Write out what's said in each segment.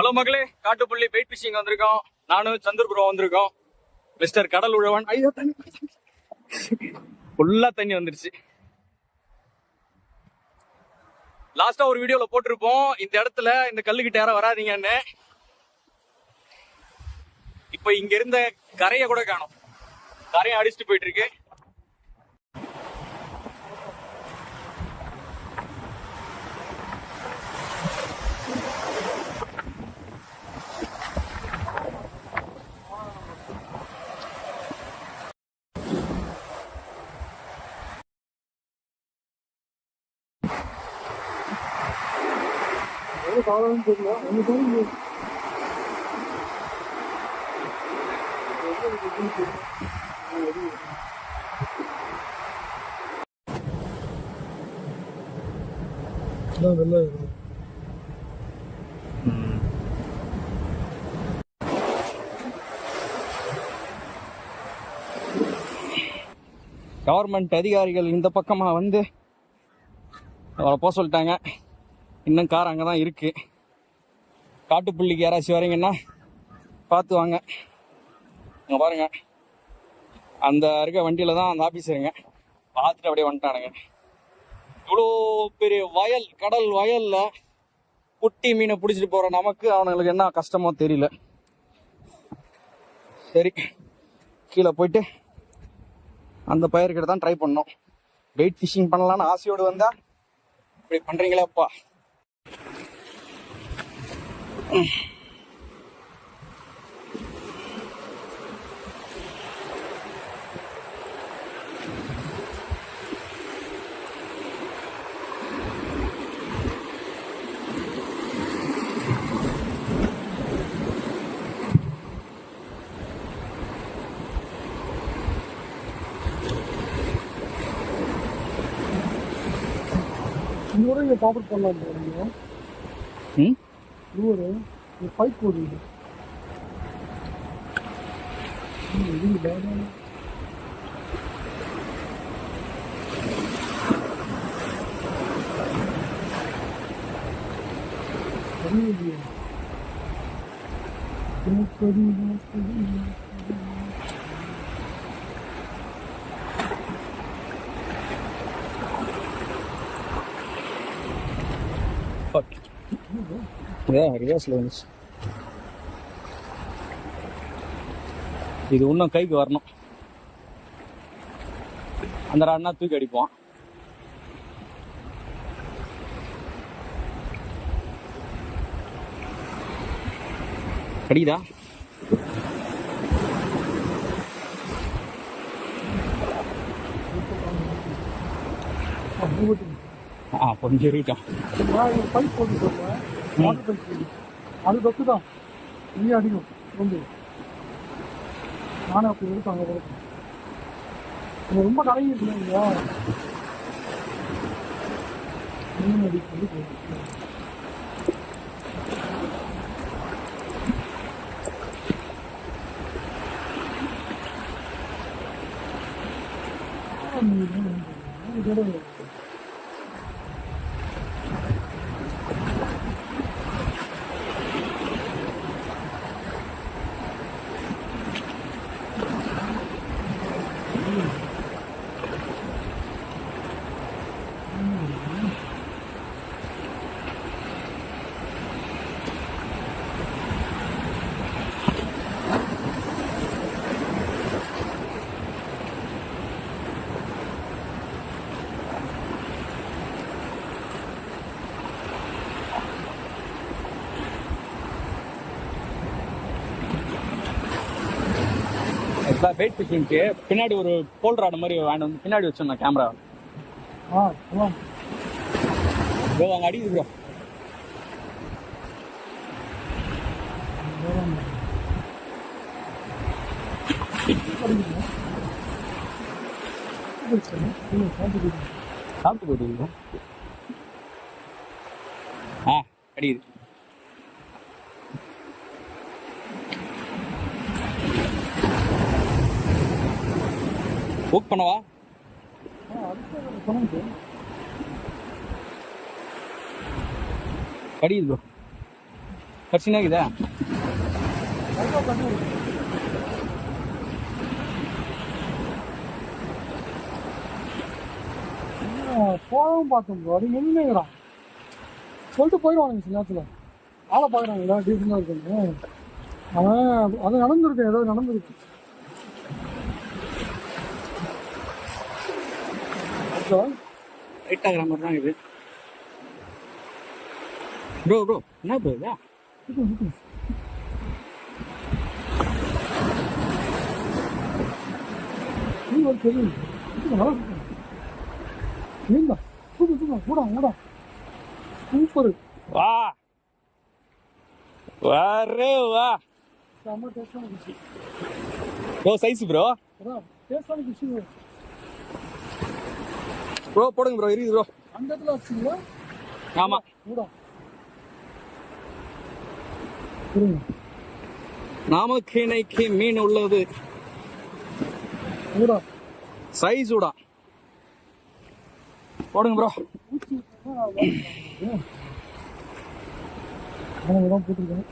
Hello மகளே, காட்டுப்புள்ளி byte fishing வந்திருக்கோம். நானும் சந்தூர் ப்ரோ வந்திருக்கோம். மிஸ்டர் கடல் உழவன். ஐயோ, தண்ணி ஃபுல்லா தண்ணி வந்துருச்சு. லாஸ்டா ஒரு வீடியோல போட்டிருப்போம் இந்த இடத்துல இந்த கல்லுக்கிட்ட யாரும் வராதீங்கன்னு. இப்ப இங்க இருந்த கரையை கூட காணோம். கரையை அடிச்சுட்டு போயிட்டு இருக்கு. கவர்மெண்ட் அதிகாரிகள் இந்த பக்கமா வந்து அவரை போக சொல்லிட்டாங்க. இன்னும் கார் அங்கதான் இருக்கு. காட்டுப்புள்ளிக்கு யாராச்சும் வரீங்கன்னா பார்த்து வாங்க. அங்க பாருங்க, அந்த இருக்க வண்டியில தான் அந்த ஆபீஸ் இருங்க. பார்த்துட்டு அப்படியே வந்துட்டானுங்க. இவ்வளோ பெரிய வயல், கடல் வயல்ல குட்டி மீனை பிடிச்சிட்டு போற நமக்கு அவனுங்களுக்கு என்ன கஷ்டமோ தெரியல. சரி, கீழே போயிட்டு அந்த பயிர்கிட்ட தான் ட்ரை பண்ணோம். பைட் ஃபிஷிங் பண்ணலான்னு ஆசையோடு வந்தா இப்படி பண்றீங்களேப்பா. இன்னொரு இங்கே டாப்அப் பண்ணலாம். இன்னொரு பைப் போடுது. இது இன்னும் கைக்கு வரணும். அந்த ராட்னா தூக்கி அடிப்போம். அடிக்குதா? கொஞ்சம் இருக்கிட்டோம். பைப் போட்டு சொல்லுவேன், வாட்டர் பைப். அது தொக்கு தான் இங்கே அடிக்கும். வந்து நானே அப்படி எடுப்பாங்க. ரொம்ப கடையும் இருக்குல்ல இல்லையா? மீன் அடிக்கிறது இதோட பைட் ஃபிஷிங்க்கு பின்னாடி ஒரு போல் ராடு மாதிரி வாங்கி வந்து பின்னாடி வச்சோம் கேமரா. ப்ரோ அங்கே அடிக்குது ப்ரோ. சாப்பிட்டு போயிட்டு அடிக்குது. புக் பண்ணவா? அடிக்குது ப்ரோ. கட்சினா இதா லைட்டாக தண்ணி இருக்கு. போகவும் பார்த்தோம் ப்ரோ. அது நின்றுங்கிறான் சொல்லிட்டு போயிடுவானுங்க சில நேரத்தில். ஆளை பார்க்குறாங்களா டீசெண்டாக இருக்குன்னு. அவன் அது நடந்திருக்கு, ஏதாவது நடந்திருக்கு. ரைட் ஆகிற மாதிரி தான் இது. ப்ரோ ப்ரோ என்ன ப்ரோ இதா சூப்பர். வா வரே வா செம்ம டேஸ்டான ஃபிஷ். ப்ரோ சைஸ் ப்ரோ அதான் டேஸ்டான ஃபிஷ். ப்ரோ போடுங்க ப்ரோ இருக்குது ப்ரோ. அந்த இடத்துல வச்சுங்களா? ஆமாம் ஊடா புரியுங்க. நமக்கு இன்னைக்கு மீன் உள்ளது. ஊடா சைஸ் ஊடா போடுங்க ப்ரோ. ஊச்சி தான் போட்டிருக்கேன்.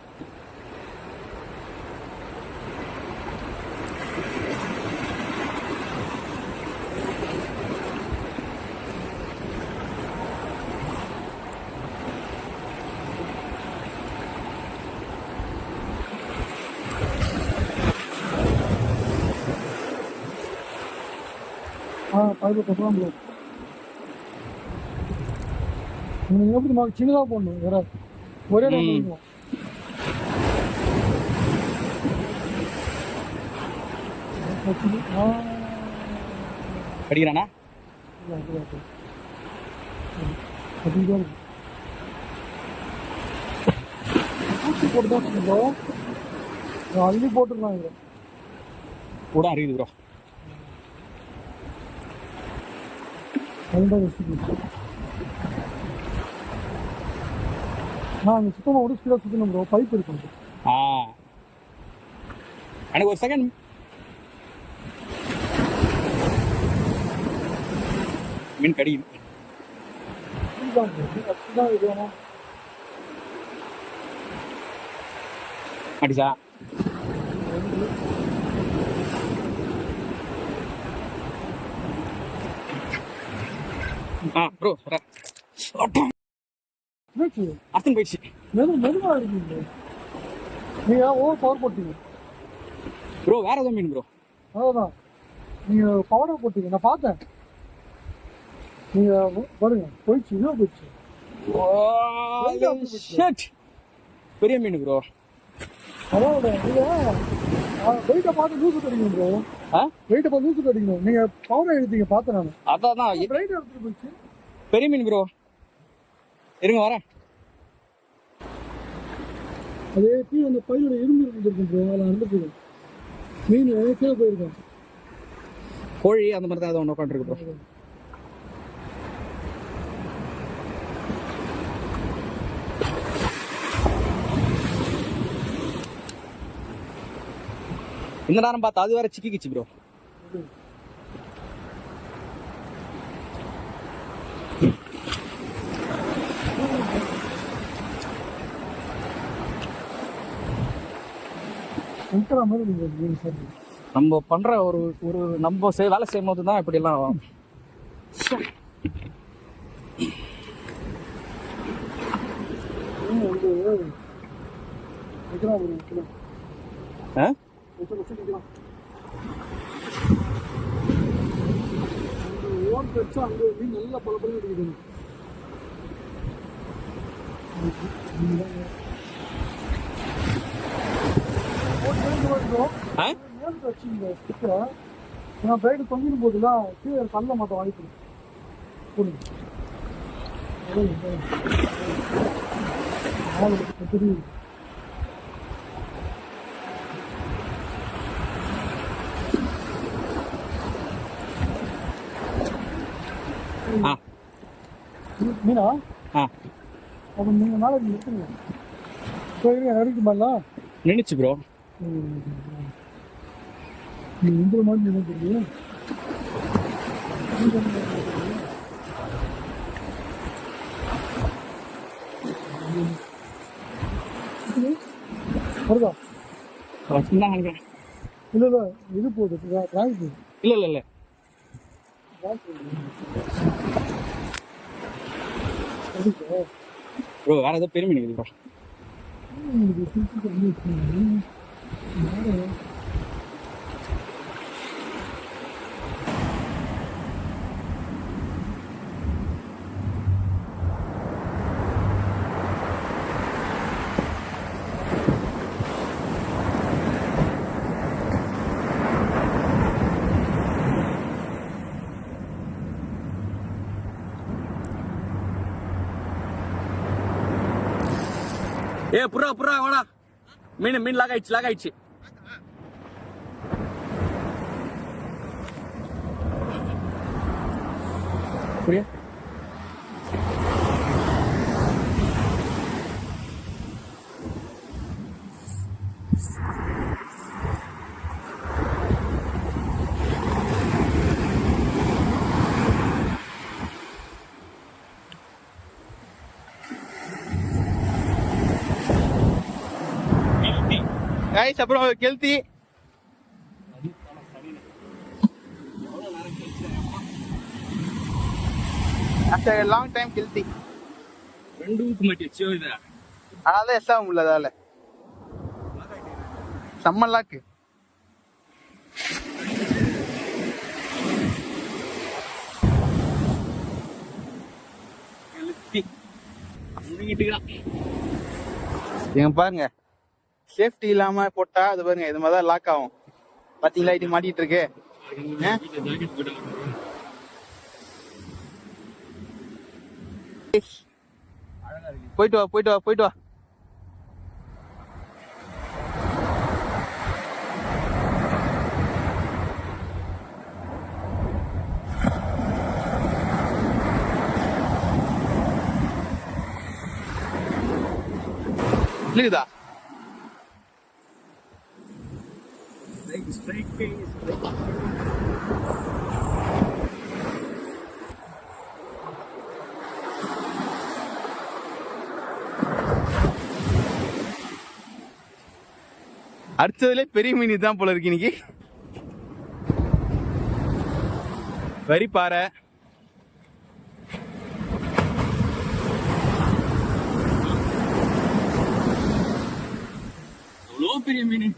பைப்பில் கொட்டலாம் ப்ரோ. நீங்கள் எப்படி நமக்கு சின்னதாக போடணும், வேற ஒரே டைம் பண்ணிக்கலாம். அடிக்கிறானா ஊசி போட்டு தான் ப்ரோ. அள்ளி போட்டுருலாம் இதில் கூட இருக்குது ப்ரோ. அதுதான் ரெசிபி. அங்கே சுத்தமாக ஒரு ஸ்பீடாக சுற்றணும் ப்ரோ. பைப் இருக்கும். ஆ எனக்கு ஒரு செகண்ட். மீன் கடிக்குது. அப்படிதான் இது வேணும். அடிச்சா ப்ரோ அத்தனை போயிடுச்சு. மெதுவாக இருக்கீங்க. நீங்கள் ஓவர் பவர் போட்டீங்க ப்ரோ. வேற ஏதோ மீன் ப்ரோ. அதான் நீங்கள் பவரை போட்டீங்க, நான் பார்த்தேன். நீங்கள் பாருங்க போயிடுச்சு. இன்னும் போயிடுச்சு. பெரிய மீன் ப்ரோ. அதாவது நீங்கள் வெயிட்டை பார்த்து லூசு கடிக்கணும் ப்ரோ. வெயிட்டை பார்த்து லூசு கடிக்கணும். நீங்கள் பவரை எடுத்தீங்க பார்த்தேன் நான். அதான் வெயிட் எடுத்துட்டு போயிடுச்சு. பெரிய மீன் ப்ரோ. இருங்க வரேன். அதே அந்த பையோட இரும்பு இருந்துருக்கும் ப்ரோ. அதில் நடந்துட்டு மீன் கீழே போயிருக்கோம். கோழி அந்த மாதிரி தான் ஏதோ ஒன்று உட்காந்துருக்கு ப்ரோ. இந்த நேரம் பார்த்தா அது வேற சிக்கிச்சு ப்ரோ. நம்ம பண்ற ஒரு ஒரு நம்ம வேலை செய்யும் போது தான் இப்படி எல்லாம் ஆகும். அங்கே மீன் நல்லா பல பல இருக்குது. நான் பிரைடு தொங்கிடும் போதுலாம் கீழே தள்ள மாட்டோம். வாய்ப்பு தெரியுது. மீனா அப்போ நீங்கள் நாளைக்கு எடுத்துங்க. நடிக்க மாதிரிலாம் நினைச்சு ப்ரோ. இந்த மாதிரி நினைக்கிறீங்க. வருதா? சின்ன நினைக்கிறேன். இல்லை இல்லை, இது போகுது, டிராக் போகுது. இல்ல இல்ல இல்ல ப்ரோ, வேற ஏதோ பெரிய மீன் இருக்குது ப்ரோ. ஏ புறா புறா வாடா. மீன் லாக் ஆயிடுச்சு. புரியா? गाइस அப்புறம் healthy after a long time healthy 2 week மாட்டிச்சு இது. அதால எஸ்ஸா உள்ளதால சம்மலாக்கு கெல்தி முங்கிட்டுடா. இங்க பாருங்க, சேஃப்டி இல்லாம போட்டா அது பாருங்க இது மாதிரி தான் லாக் ஆகும். பாத்தீங்களா, இது மாட்டிட்டு இருக்கு. போயிட்டு வா. இருக்குதா? அடுத்ததுல பெரிய மீன் தான் போல இருக்கு இன்னைக்கு. வரி பாறை. அவ்வளோ பெரிய மீன்.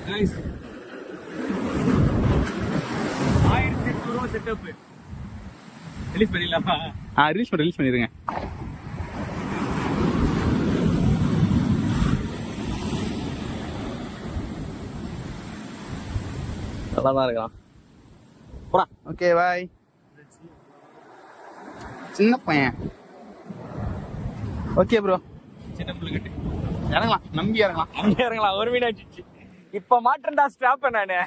Guys, 1800 ரூபா செட்டப். ரிலீஸ் பண்ணிடலாமா? ரிலீஸ் பண்ணிருங்க. நல்லா தான் இருக்கலாம். Okay bye. சின்ன பையன். ஓகே ப்ரோ, சின்ன புள்ளிக்கட்டு இறங்கலாம், நம்பி இறங்கலாம். அங்கே இறங்கலாம். ஒரு மீன் ஆச்சு. இப்ப மாட்டேன்டா ஸ்டாப் நானு.